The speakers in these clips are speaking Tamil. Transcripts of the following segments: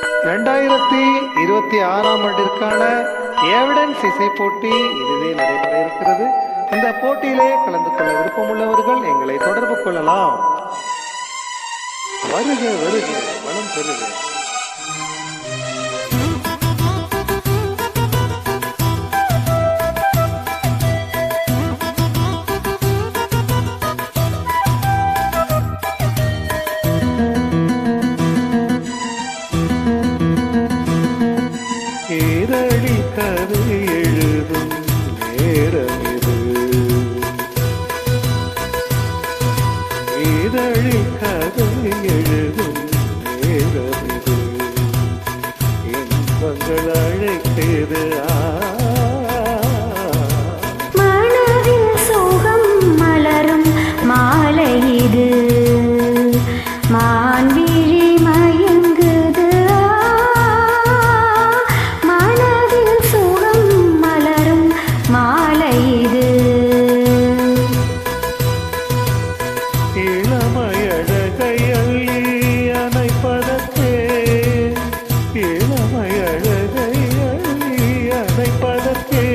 2026ஆம் ஆண்டிற்கான எவிடன்ஸ் இசை போட்டி இதுவே நடைபெற இருக்கிறது. இந்த போட்டியிலே கலந்து கொள்ள விருப்பமுள்ளவர்கள் எங்களை தொடர்பு கொள்ளலாம். வருக வருக, மனம் பெறுக. ஏதழி கதை எழுதும் நேரம் இது, ஏதழி கதை எழுதும் நேரம் இது, இன்பங்கள் அழைத்தது மனதில் சோகம் மலரும் மாலை இது, மான்விழி மயங்குது மனதில் சோகம் மலரும் மாலை இது. இளமையழகை அள்ளி அணைப்பதற்கே, இளமையழகை அள்ளி அணைப்பதற்கே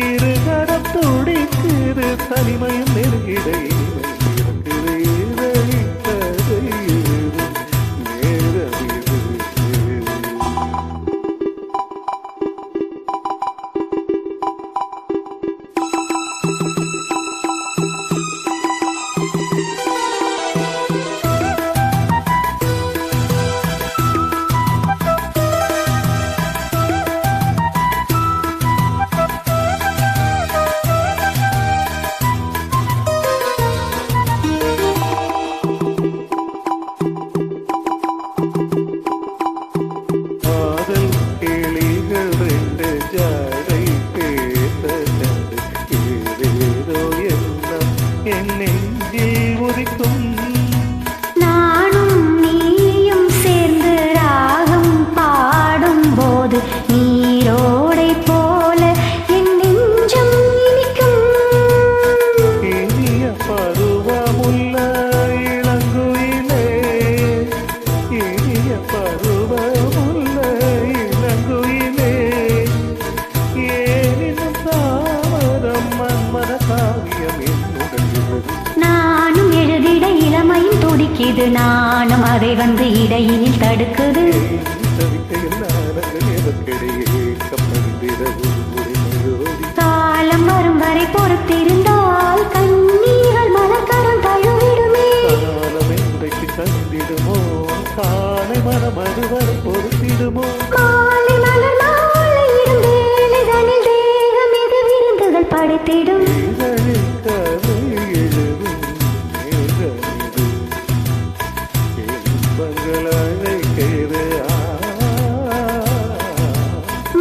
இருகரம் துடிக்குது, தனிமையும் நெருங்கிடை நானும் நீயும் சேர்ந்து ராகம் பாடும்போது நீரோடை போல என் நெஞ்சம் இனிக்கும். இனிய பருவமுள்ள இளங்குயிலே, இனிய பருவமுள்ள இளங்குயிலே, ஏனினும் தாமதம் மன்மத காவியம் என்னுடன். நானும் எழுதிட இளமையும் துடிக்குது, நானும் அதை வந்து இடையினில் தடுக்குது. காலம் வரும் வரை பொறுத்திருந்தால் கண்ணீர்கள் மலக்கரம் தழுவிடுமே. தந்திடுமோ காலை மனமது வர பொறுத்திடுமோ. மாலை மலர் மாலையிடும் வேலைதனில் தேகம் எது விருந்துகள் படைத்திடும்.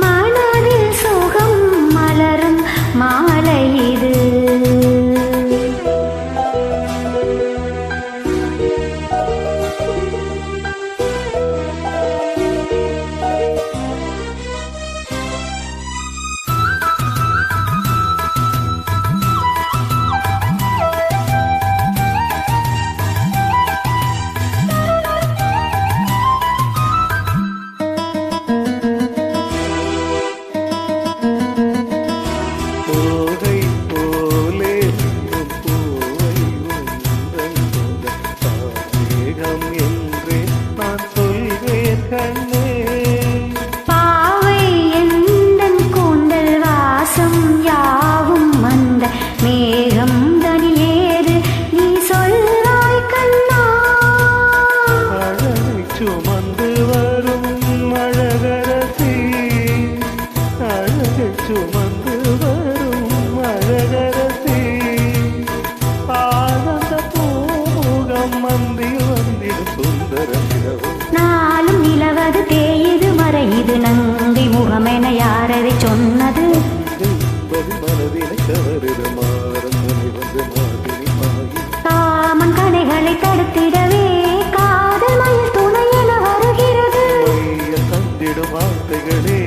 மனதில் சோகம் மலரும் மாலை இது. பாவை எந்தன் கூந்தல் வாசம் யாவும் அந்த மேகம் தனில் ஏறு நீ சொல்வாய் கண்ணா. அழகை சுமந்து வரும் அழகரசி, அழகை சுமந்து வரும் அழகரசி, ஆனந்த பூமுகம் மந்தியில் வந்திடும் சுந்தரம். நாளும் நிலவது தேயுது மறையுது நங்கை முகமென யாரதை சொன்னது. மனதினை கவருது மாறும் வந்து மாதிரி மாறி காமன் கணைகளை தடுத்திடவே காதல் மயில் துணை என வருகிறது. தந்திடும் வார்த்தைகளே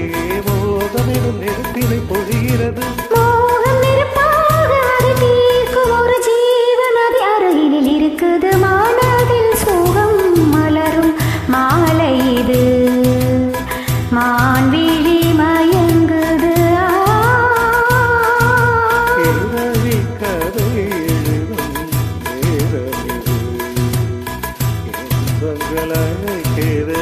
மோகமெனும் நெருப்பினை பொழிகிறது. மோகம் நெருப்பாக அதை தீர்க்கும் ஒரு ஜீவன் அது அருகினில் இருக்குது. மனதில் சோகம் மலரும் மாலை இது. துன்பங்கள் அழைக்குது